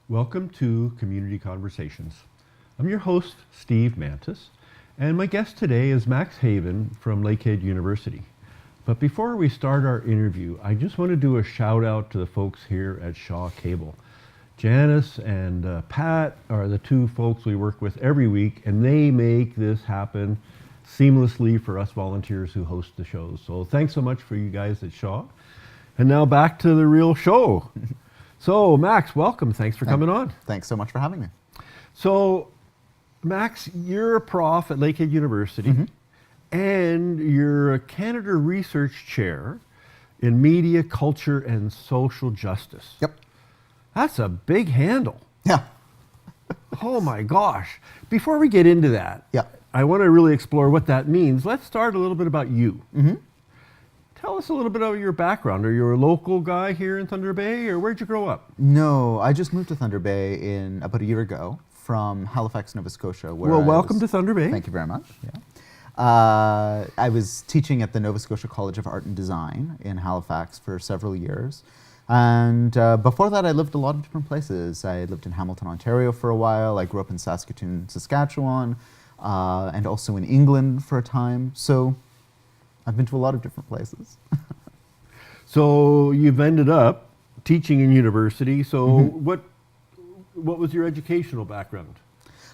Welcome to Community Conversations. I'm your host, Steve Mantis, and my guest today is Max Haiven from Lakehead University. But before we start our interview, I just want to do a shout out to the folks here at Shaw Cable. Janice and Pat are the two folks we work with every week, and they make this happen seamlessly for us volunteers who host the shows. So thanks so much for you guys at Shaw. And now back to the real show. So Max, welcome. Thanks for coming on. Thanks so much for having me. So Max, you're a prof at Lakehead University, and you're a Canada Research Chair in Media, Culture, and Social Justice. Yep. That's a big handle. Yeah. Oh my gosh. Before we get into that, I want to really explore what that means. Let's start a little bit about you. Tell us a little bit about your background. Are you a local guy here in Thunder Bay, or where'd you grow up? No, I just moved to Thunder Bay in about a year ago from Halifax, Nova Scotia. Well, welcome to Thunder Bay. Thank you very much. Yeah. I was teaching at the Nova Scotia College of Art and Design in Halifax for several years. And before that, I lived a lot of different places. I lived in Hamilton, Ontario for a while. I grew up in Saskatoon, Saskatchewan, and also in England for a time. So I've been to a lot of different places. So you've ended up teaching in university. So what was your educational background?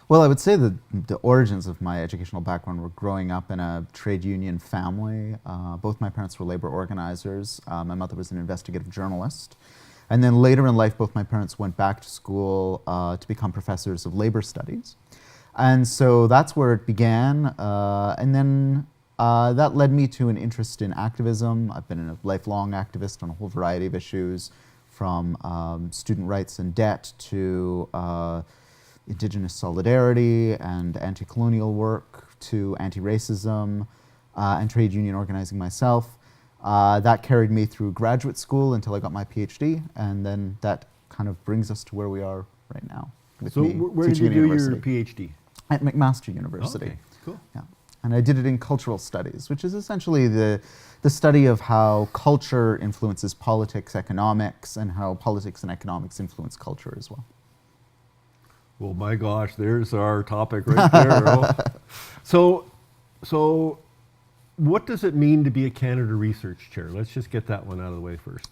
Well, I would say that the origins of my educational background were growing up in a trade union family. Both my parents were labor organizers. My mother was an investigative journalist. And then later in life, both my parents went back to school to become professors of labor studies. And so that's where it began. And then that led me to an interest in activism. I've been a lifelong activist on a whole variety of issues, from student rights and debt to Indigenous solidarity and anti-colonial work to anti-racism and trade union organizing myself. That carried me through graduate school until I got my PhD, and then that kind of brings us to where we are right now. So where did you do your PhD? At McMaster University. Okay, cool. Yeah. And I did it in cultural studies, which is essentially the study of how culture influences politics, economics, and how politics and economics influence culture as well. Well, my gosh, there's our topic right there. So what does it mean to be a Canada Research Chair? Let's just get that one out of the way first.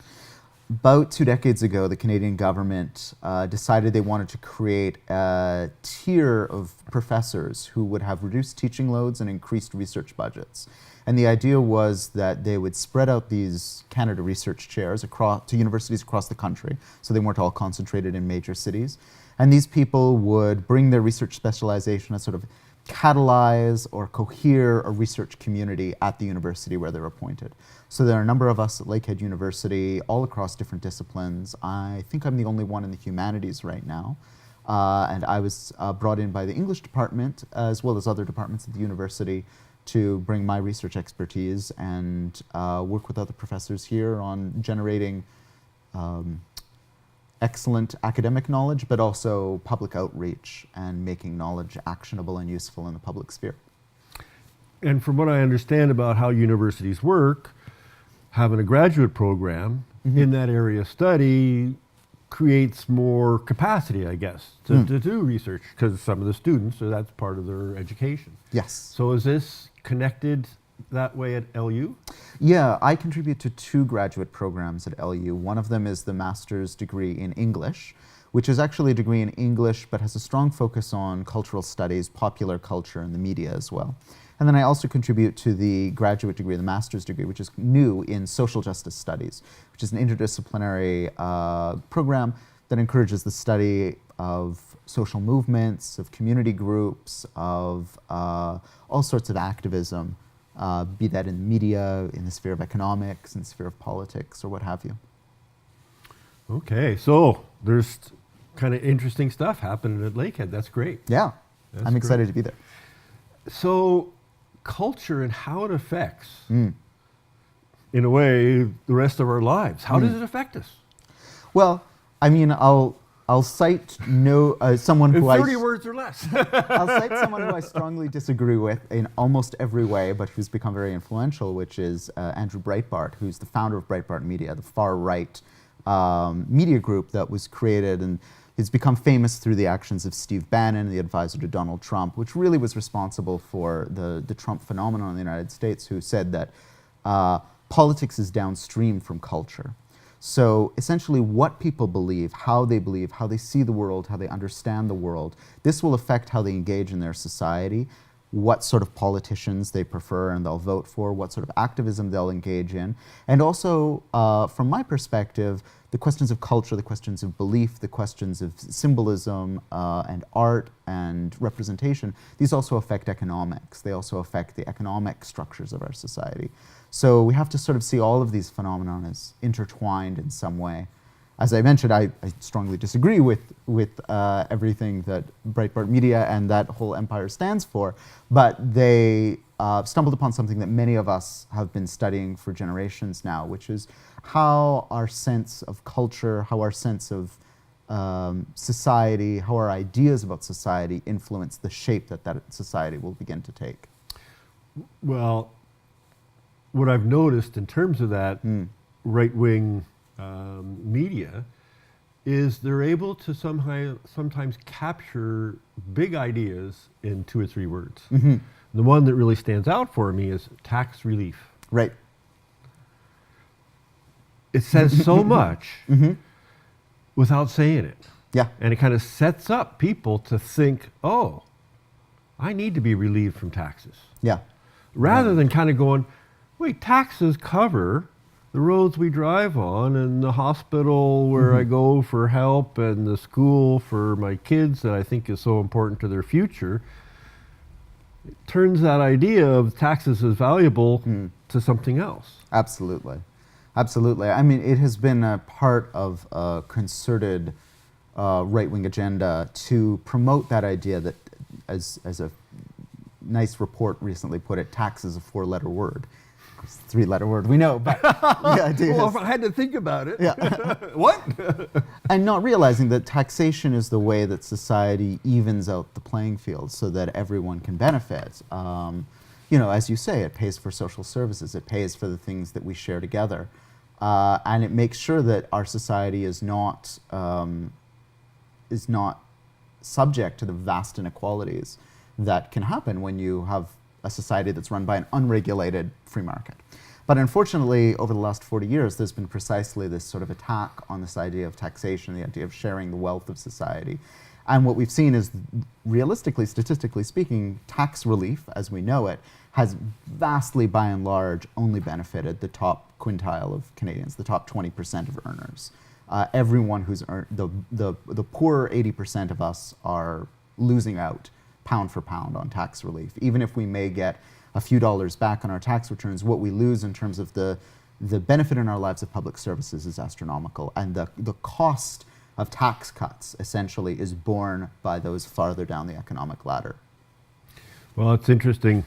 About 2 decades ago, the Canadian government decided they wanted to create a tier of professors who would have reduced teaching loads and increased research budgets. And the idea was that they would spread out these Canada Research Chairs to universities across the country, so they weren't all concentrated in major cities. And these people would bring their research specialization and sort of catalyze or cohere a research community at the university where they're appointed. So there are a number of us at Lakehead University, all across different disciplines. I think I'm the only one in the humanities right now. And I was brought in by the English department, as well as other departments at the university, to bring my research expertise and work with other professors here on generating excellent academic knowledge, but also public outreach and making knowledge actionable and useful in the public sphere. And from what I understand about how universities work, having a graduate program in that area of study creates more capacity, I guess, to do research, because some of the students, so that's part of their education. Yes. So is this connected that way at LU? Yeah, I contribute to 2 graduate programs at LU. One of them is the master's degree in English, which is actually a degree in English but has a strong focus on cultural studies, popular culture, and the media as well. And then I also contribute to the graduate degree, the master's degree, which is new in social justice studies, which is an interdisciplinary program that encourages the study of social movements, of community groups, of all sorts of activism, be that in the media, in the sphere of economics, in the sphere of politics, or what have you. Okay, so there's kind of interesting stuff happening at Lakehead. That's great. Yeah, I'm excited great to be there. So culture and how it affects, in a way, the rest of our lives. How does it affect us? Well, I mean, I'll cite someone who 30 words or less. I'll cite someone who I strongly disagree with in almost every way, but who's become very influential, which is Andrew Breitbart, who's the founder of Breitbart Media, the far-right media group that was created, and it's become famous through the actions of Steve Bannon, the advisor to Donald Trump, which really was responsible for the Trump phenomenon in the United States, who said that politics is downstream from culture. So essentially what people believe, how they see the world, how they understand the world, this will affect how they engage in their society, what sort of politicians they prefer and they'll vote for, what sort of activism they'll engage in. And also, from my perspective, the questions of culture, the questions of belief, the questions of symbolism and art and representation, these also affect economics. They also affect the economic structures of our society. So we have to sort of see all of these phenomena as intertwined in some way. As I mentioned, I strongly disagree with everything that Breitbart Media and that whole empire stands for, but they stumbled upon something that many of us have been studying for generations now, which is how our sense of culture, how our sense of society, how our ideas about society influence the shape that society will begin to take. Well, what I've noticed in terms of that right-wing media is they're able to sometimes capture big ideas in 2 or 3 words. Mm-hmm. The one that really stands out for me is tax relief. Right. It says so much without saying it. Yeah. And it kind of sets up people to think, oh, I need to be relieved from taxes. Yeah. Rather than kind of going, wait, taxes cover the roads we drive on and the hospital where I go for help and the school for my kids that I think is so important to their future. It turns that idea of taxes as valuable to something else. Absolutely. Absolutely. I mean, it has been a part of a concerted right-wing agenda to promote that idea that, as a nice report recently put it, tax is a 4-letter word. It's a 3-letter word, we know, but the idea Well, is, if I had to think about it. Yeah. What? And not realizing that taxation is the way that society evens out the playing field so that everyone can benefit. You know, as you say, it pays for social services, it pays for the things that we share together. And it makes sure that our society is not subject to the vast inequalities that can happen when you have a society that's run by an unregulated free market. But unfortunately, over the last 40 years, there's been precisely this sort of attack on this idea of taxation, the idea of sharing the wealth of society. And what we've seen is, realistically, statistically speaking, tax relief, as we know it, has vastly, by and large, only benefited the top quintile of Canadians, the top 20% of earners. Everyone who's earned, the poorer 80% of us are losing out pound for pound on tax relief. Even if we may get a few dollars back on our tax returns, what we lose in terms of the benefit in our lives of public services is astronomical. And the cost of tax cuts, essentially, is borne by those farther down the economic ladder. Well, it's interesting.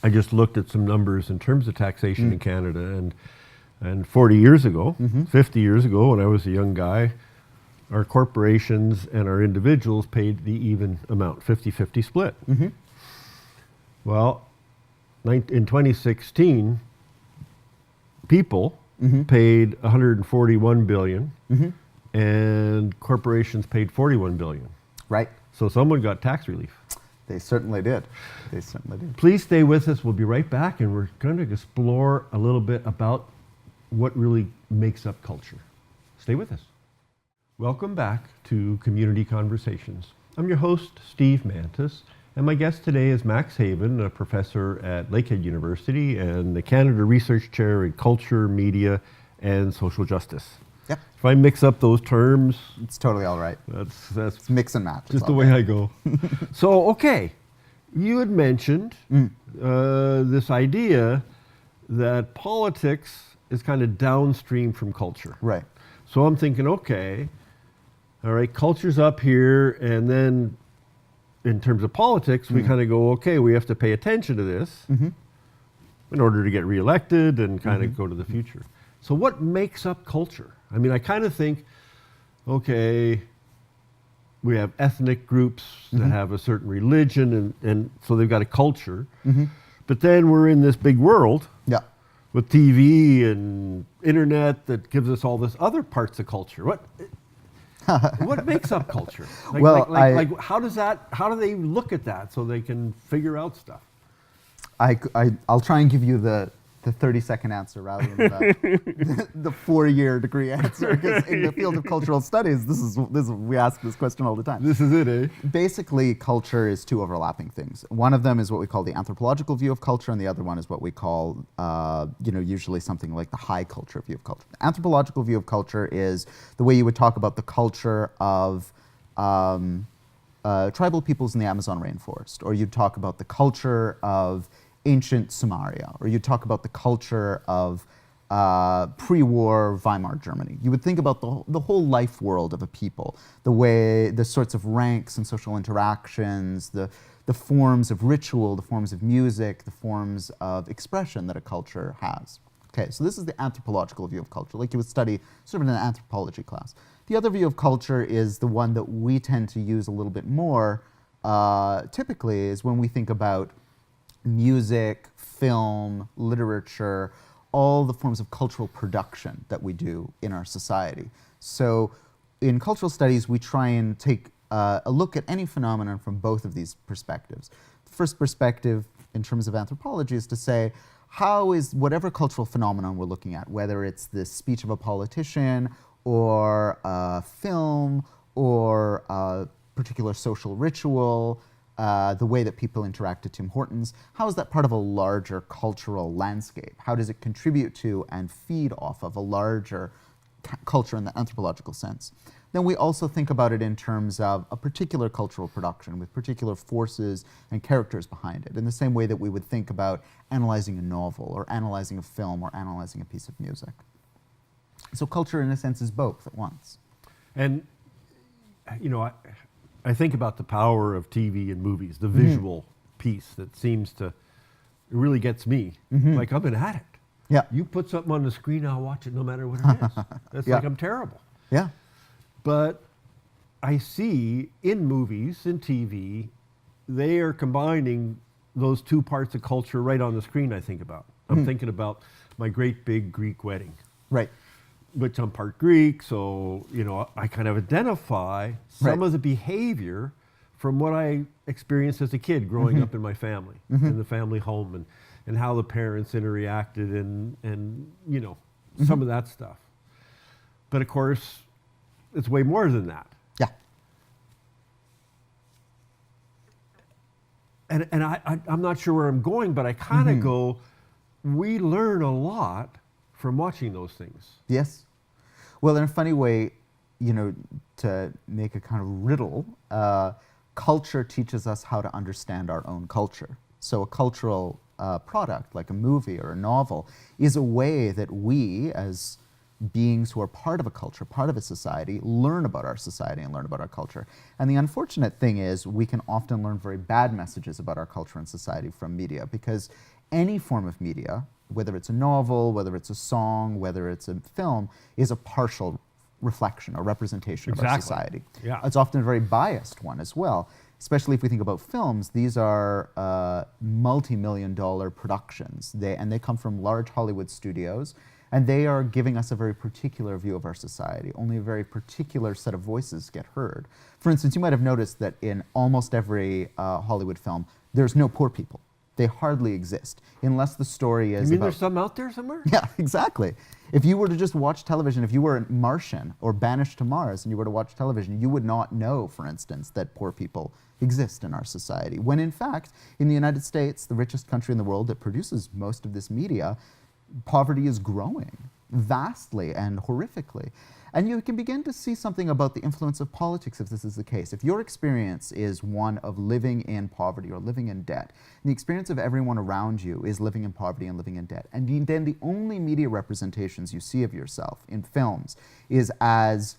I just looked at some numbers in terms of taxation in Canada, and 40 years ago, 50 years ago, when I was a young guy, our corporations and our individuals paid the even amount, 50-50 split. Well, in 2016, people paid $141 billion, and corporations paid $41 billion. Right. So someone got tax relief. They certainly did. They certainly did. Please stay with us. We'll be right back, and we're going to explore a little bit about what really makes up culture. Stay with us. Welcome back to Community Conversations. I'm your host, Steve Mantis, and my guest today is Max Haiven, a professor at Lakehead University and the Canada Research Chair in Culture, Media, and Social Justice. Yep. If I mix up those terms, It's totally all right. that's It's mix and match. just the way I go. So, okay, you had mentioned this idea that politics is kind of downstream from culture. Right. So I'm thinking, okay, all right, culture's up here, and then in terms of politics, we kind of go, okay, we have to pay attention to this in order to get reelected and kind of go to the future. So what makes up culture? I mean, I kind of think, okay, we have ethnic groups that have a certain religion, and so they've got a culture. But then we're in this big world Yeah. with TV and internet that gives us all this other parts of culture. What makes up culture? Like how do they look at that so they can figure out stuff? I'll try and give you the 30-second answer rather than the 4-year degree answer, because in the field of cultural studies, we ask this question all the time. This is it, eh? Basically, culture is two overlapping things. One of them is what we call the anthropological view of culture, and the other one is what we call, usually something like the high culture view of culture. The anthropological view of culture is the way you would talk about the culture of tribal peoples in the Amazon rainforest, or you'd talk about the culture of ancient Sumeria, or you talk about the culture of pre-war Weimar Germany. You would think about the whole life world of a people, the sorts of ranks and social interactions, the forms of ritual, the forms of music, the forms of expression that a culture has. Okay, so this is the anthropological view of culture, like you would study sort of in an anthropology class. The other view of culture is the one that we tend to use a little bit more, typically, is when we think about music, film, literature, all the forms of cultural production that we do in our society. So in cultural studies, we try and take a look at any phenomenon from both of these perspectives. The first perspective in terms of anthropology is to say, how is whatever cultural phenomenon we're looking at, whether it's the speech of a politician or a film or a particular social ritual, the way that people interact at Tim Hortons, how is that part of a larger cultural landscape? How does it contribute to and feed off of a larger culture in the anthropological sense? Then we also think about it in terms of a particular cultural production with particular forces and characters behind it, in the same way that we would think about analyzing a novel or analyzing a film or analyzing a piece of music. So culture, in a sense, is both at once. And, I think about the power of TV and movies, the visual piece that seems to, it really gets me. Like I'm an addict. Yeah. You put something on the screen, I'll watch it no matter what it is. It's like I'm terrible. Yeah. But I see in movies, in TV, they are combining those two parts of culture right on the screen I think about. I'm thinking about My Great Big Greek Wedding. Right. Which I'm part Greek, so I kind of identify some Right. of the behavior from what I experienced as a kid growing up in my family, in the family home, and how the parents interacted, and some of that stuff. But of course, it's way more than that. Yeah. And I'm not sure where I'm going, but I kind of go, we learn a lot from watching those things. Yes. Well, in a funny way, to make a kind of riddle, culture teaches us how to understand our own culture. So a cultural product, like a movie or a novel, is a way that we, as beings who are part of a culture, part of a society, learn about our society and learn about our culture. And the unfortunate thing is we can often learn very bad messages about our culture and society from media, because any form of media, whether it's a novel, whether it's a song, whether it's a film, is a partial reflection or representation of our society. Yeah. It's often a very biased one as well, especially if we think about films. These are multi-million-dollar productions, and they come from large Hollywood studios, and they are giving us a very particular view of our society. Only a very particular set of voices get heard. For instance, you might have noticed that in almost every Hollywood film, there's no poor people. They hardly exist, unless the story is You mean about... there's some out there somewhere? Yeah, exactly. If you were to just watch television, if you were a Martian or banished to Mars and you were to watch television, you would not know, for instance, that poor people exist in our society. When in fact, in the United States, the richest country in the world that produces most of this media, poverty is growing vastly and horrifically. And you can begin to see something about the influence of politics if this is the case. If your experience is one of living in poverty or living in debt, the experience of everyone around you is living in poverty and living in debt, and then the only media representations you see of yourself in films is as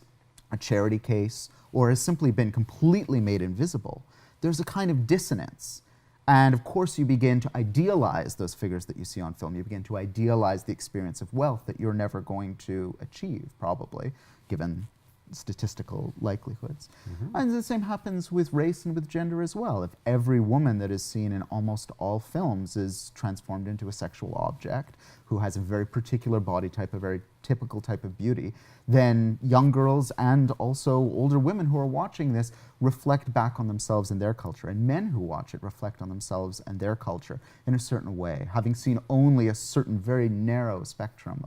a charity case or has simply been completely made invisible, there's a kind of dissonance. And of course, you begin to idealize those figures that you see on film. You begin to idealize the experience of wealth that you're never going to achieve, probably, given statistical likelihoods. And the same happens with race and with gender as well. If every woman that is seen in almost all films is transformed into a sexual object who has a very particular body type, a very typical type of beauty, then young girls and also older women who are watching this reflect back on themselves and their culture. And men who watch it reflect on themselves and their culture in a certain way, having seen only a certain very narrow spectrum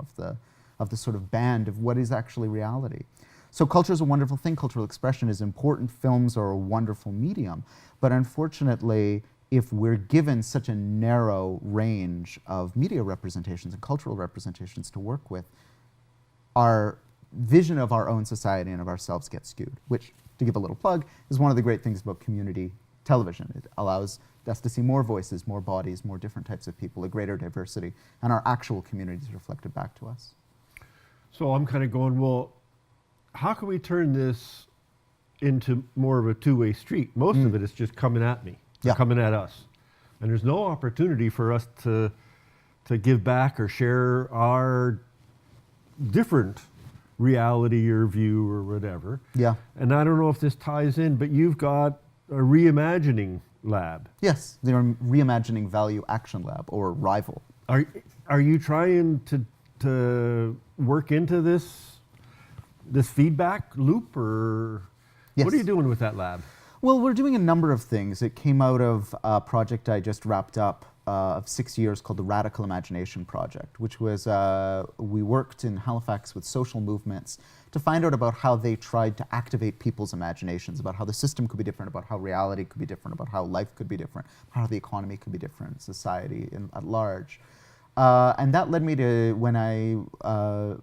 of the sort of band of what is actually reality. So culture is a wonderful thing. Cultural expression is important. Films are a wonderful medium. But unfortunately, if we're given such a narrow range of media representations and cultural representations to work with, our vision of our own society and of ourselves gets skewed, which, to give a little plug, is one of the great things about community television. It allows us to see more voices, more bodies, more different types of people, a greater diversity, and our actual communities reflected back to us. So I'm kind of going, well, how can we turn this into more of a two-way street? Most of it is just coming at me, coming at us. And there's no opportunity for us to give back or share our different reality or view or whatever. Yeah. And I don't know if this ties in, but you've got a reimagining lab. Yes, the Reimagining Value Action Lab, or RIVAL. Are you trying to work into this feedback loop, or what are you doing with that lab? Well, we're doing a number of things. It came out of a project I just wrapped up of 6 years called the Radical Imagination Project, which was, we worked in Halifax with social movements to find out about how they tried to activate people's imaginations, about how the system could be different, about how reality could be different, about how life could be different, how the economy could be different, society at large. And that led me to, when I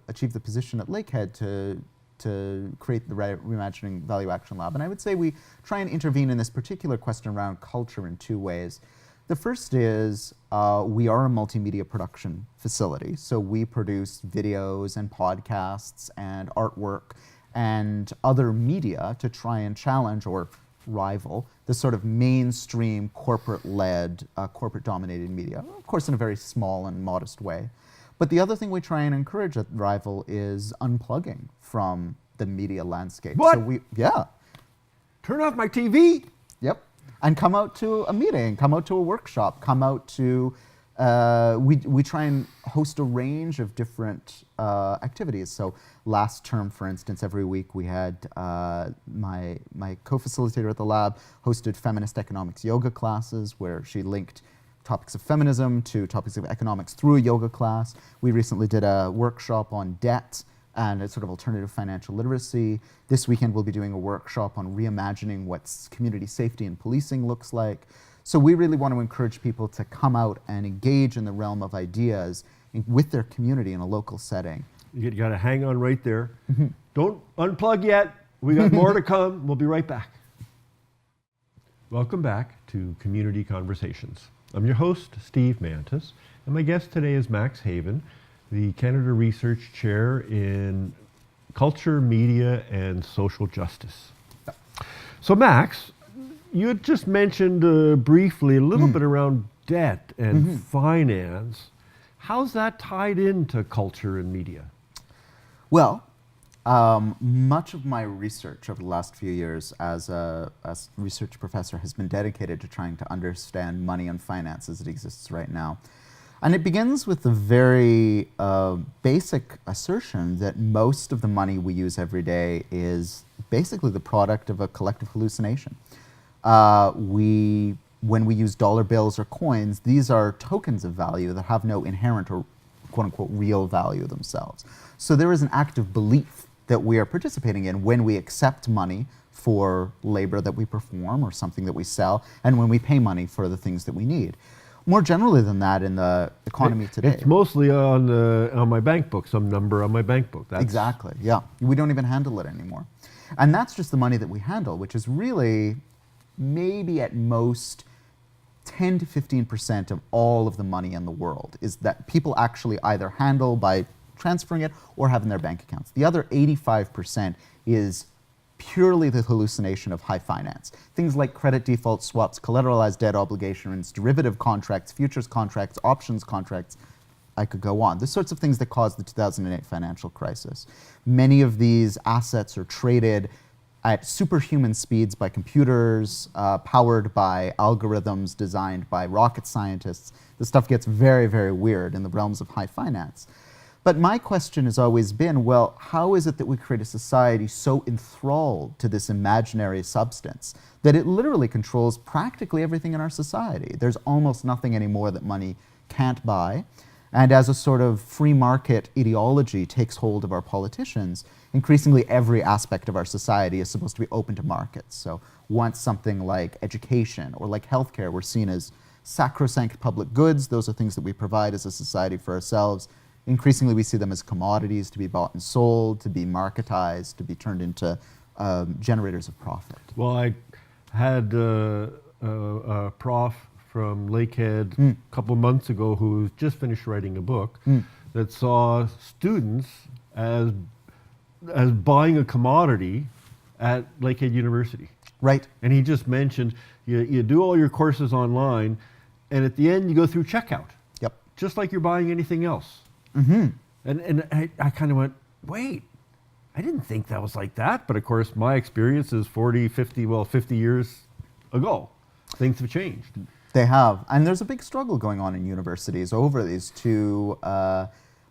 achieved the position at Lakehead, to create the Reimagining Value Action Lab. And I would say we try and intervene in this particular question around culture in two ways. The first is we are a multimedia production facility, so we produce videos and podcasts and artwork and other media to try and challenge or rival the sort of mainstream corporate-led, corporate-dominated media, of course in a very small and modest way. But the other thing we try and encourage at Rival is unplugging from the media landscape. What? So Turn off my TV? Yep. And come out to a meeting, come out to a workshop, come out to, we try and host a range of different activities. So last term, for instance, every week we had my co-facilitator at the lab hosted feminist economics yoga classes where she linked topics of feminism to topics of economics through a yoga class. We recently did a workshop on debt and a sort of alternative financial literacy. This weekend we'll be doing a workshop on reimagining what community safety and policing looks like. So we really want to encourage people to come out and engage in the realm of ideas with their community in a local setting. You got to hang on right there. Don't unplug yet. We got more to come. We'll be right back. Welcome back to Community Conversations. I'm your host, Steve Mantis, and my guest today is Max Haiven, the Canada Research Chair in Culture, Media, and Social Justice. So Max, you had just mentioned briefly a little bit around debt and finance. How's that tied into culture and media? Well, much of my research over the last few years as a research professor has been dedicated to trying to understand money and finance as it exists right now. And it begins with the very basic assertion that most of the money we use every day is basically the product of a collective hallucination. When we use dollar bills or coins, these are tokens of value that have no inherent or quote-unquote real value themselves. So there is an active belief that we are participating in when we accept money for labor that we perform or something that we sell, and when we pay money for the things that we need. More generally than that in the economy today. It's mostly on my bank book, some number on my bank book. Exactly, yeah. We don't even handle it anymore. And that's just the money that we handle, which is really maybe at most 10 to 15% of all of the money in the world is that people actually either handle by transferring it or have in their bank accounts. The other 85% is purely the hallucination of high finance. Things like credit default swaps, collateralized debt obligations, derivative contracts, futures contracts, options contracts, I could go on. The sorts of things that caused the 2008 financial crisis. Many of these assets are traded at superhuman speeds by computers, powered by algorithms designed by rocket scientists. This stuff gets very, very weird in the realms of high finance. But my question has always been, well, how is it that we create a society so enthralled to this imaginary substance that it literally controls practically everything in our society? There's almost nothing anymore that money can't buy. And as a sort of free market ideology takes hold of our politicians, increasingly every aspect of our society is supposed to be open to markets. So once something like education or like healthcare were seen as sacrosanct public goods, those are things that we provide as a society for ourselves. Increasingly, we see them as commodities to be bought and sold, to be marketized, to be turned into generators of profit. Well, I had a prof from Lakehead a couple months ago who just finished writing a book that saw students as buying a commodity at Lakehead University. Right. And he just mentioned you do all your courses online, and at the end you go through checkout. Yep. Just like you're buying anything else. Mm-hmm. And I kind of went, wait, I didn't think that was like that. But of course, my experience is 50 years ago. Things have changed. They have. And there's a big struggle going on in universities over these two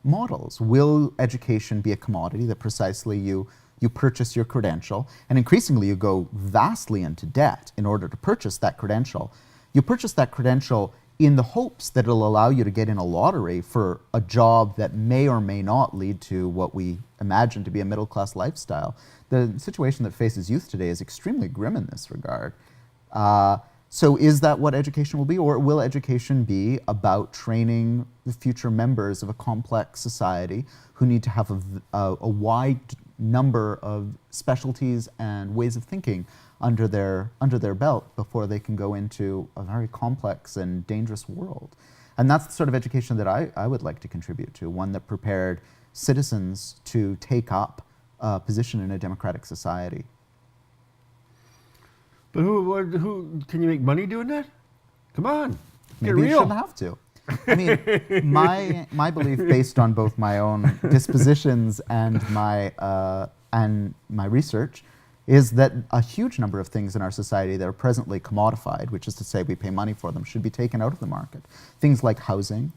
models. Will education be a commodity that precisely you purchase your credential, and increasingly you go vastly into debt in order to purchase that credential? You purchase that credential in the hopes that it'll allow you to get in a lottery for a job that may or may not lead to what we imagine to be a middle-class lifestyle. The situation that faces youth today is extremely grim in this regard. So is that what education will be, or will education be about training the future members of a complex society who need to have a wide number of specialties and ways of thinking under their belt before they can go into a very complex and dangerous world? And that's the sort of education that I would like to contribute to, one that prepared citizens to take up a position in a democratic society. But who can you make money doing that? Come on, get Maybe real. you shouldn't have to. I mean, my belief, based on both my own dispositions and my research, is that a huge number of things in our society that are presently commodified, which is to say we pay money for them, should be taken out of the market. Things like housing,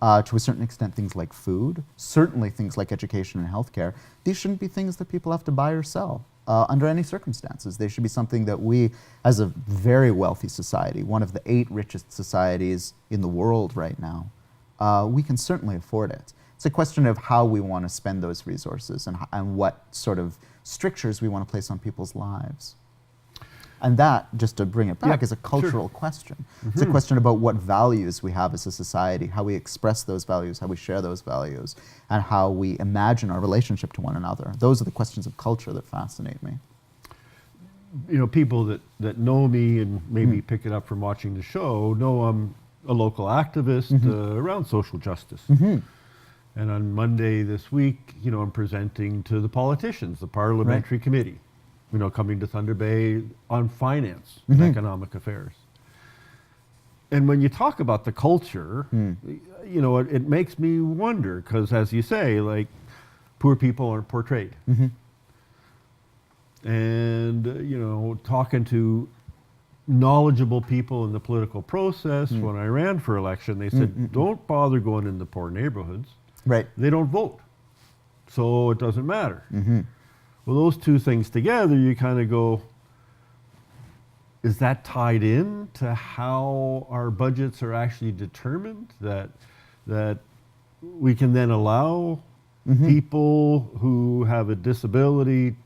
to a certain extent things like food, certainly things like education and healthcare. These shouldn't be things that people have to buy or sell under any circumstances. They should be something that we, as a very wealthy society, one of the 8 richest societies in the world right now, we can certainly afford it. It's a question of how we want to spend those resources and what sort of strictures we want to place on people's lives. And that, just to bring it back, is a cultural question. Mm-hmm. It's a question about what values we have as a society, how we express those values, how we share those values, and how we imagine our relationship to one another. Those are the questions of culture that fascinate me. You know, people that know me and maybe pick it up from watching the show know I'm a local activist around social justice. And on Monday this week, you know, I'm presenting to the politicians, the parliamentary committee, you know, coming to Thunder Bay on finance and economic affairs. And when you talk about the culture, you know, it makes me wonder, because as you say, like, poor people aren't portrayed. And, you know, talking to knowledgeable people in the political process, when I ran for election, they said, don't bother going in the poor neighborhoods. Right. They don't vote, so it doesn't matter. Well, those two things together, you kind of go, is that tied in to how our budgets are actually determined? That we can then allow people who have a disability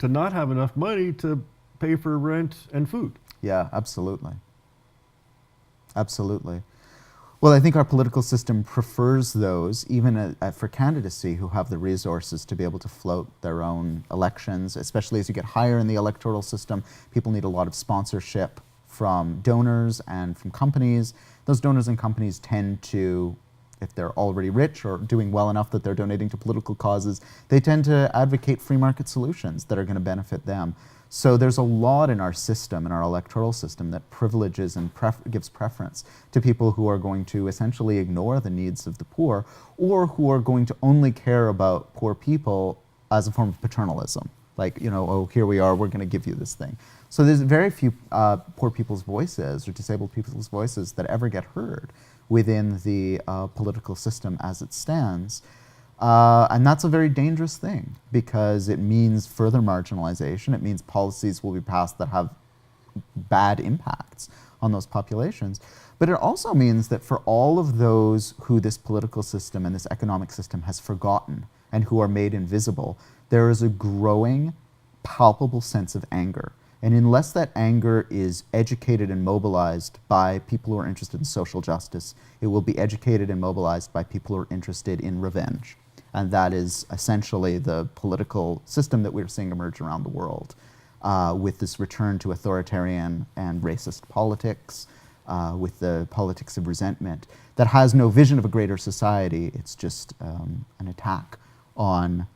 to not have enough money to pay for rent and food? Yeah, absolutely. Absolutely. Well, I think our political system prefers those, even for candidacy, who have the resources to be able to float their own elections, especially as you get higher in the electoral system. People need a lot of sponsorship from donors and from companies. Those donors and companies tend to, if they're already rich or doing well enough that they're donating to political causes, they tend to advocate free market solutions that are going to benefit them. So there's a lot in our system, in our electoral system, that privileges and gives preference to people who are going to essentially ignore the needs of the poor, or who are going to only care about poor people as a form of paternalism. Like, you know, oh, here we are, we're going to give you this thing. So there's very few poor people's voices or disabled people's voices that ever get heard within the political system as it stands. And that's a very dangerous thing, because it means further marginalization. It means policies will be passed that have bad impacts on those populations. But it also means that for all of those who this political system and this economic system has forgotten and who are made invisible, there is a growing, palpable sense of anger. And unless that anger is educated and mobilized by people who are interested in social justice, it will be educated and mobilized by people who are interested in revenge. And that is essentially the political system that we're seeing emerge around the world, with this return to authoritarian and racist politics, with the politics of resentment that has no vision of a greater society. It's just an attack on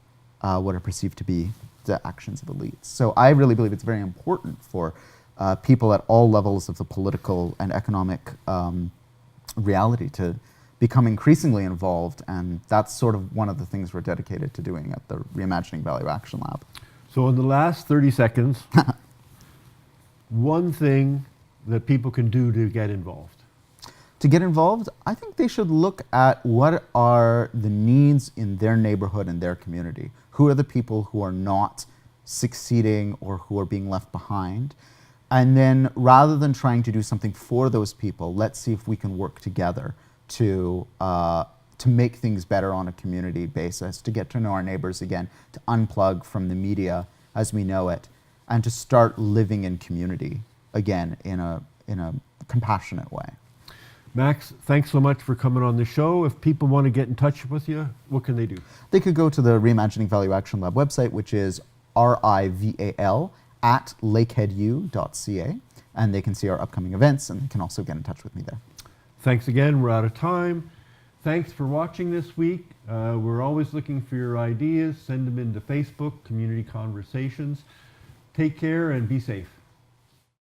what are perceived to be the actions of elites. So I really believe it's very important for people at all levels of the political and economic reality to become increasingly involved, and that's sort of one of the things we're dedicated to doing at the Reimagining Value Action Lab. So in the last 30 seconds, one thing that people can do to get involved. To get involved, I think they should look at what are the needs in their neighborhood and their community. Who are the people who are not succeeding or who are being left behind? And then rather than trying to do something for those people, let's see if we can work together to make things better on a community basis, to get to know our neighbors again, to unplug from the media as we know it, and to start living in community again in a compassionate way. Max, thanks so much for coming on the show. If people want to get in touch with you, what can they do? They could go to the Reimagining Value Action Lab website, which is rival@lakeheadu.ca, and they can see our upcoming events, and they can also get in touch with me there. Thanks again. We're out of time. Thanks for watching this week. We're always looking for your ideas. Send them into Facebook, Community Conversations. Take care and be safe.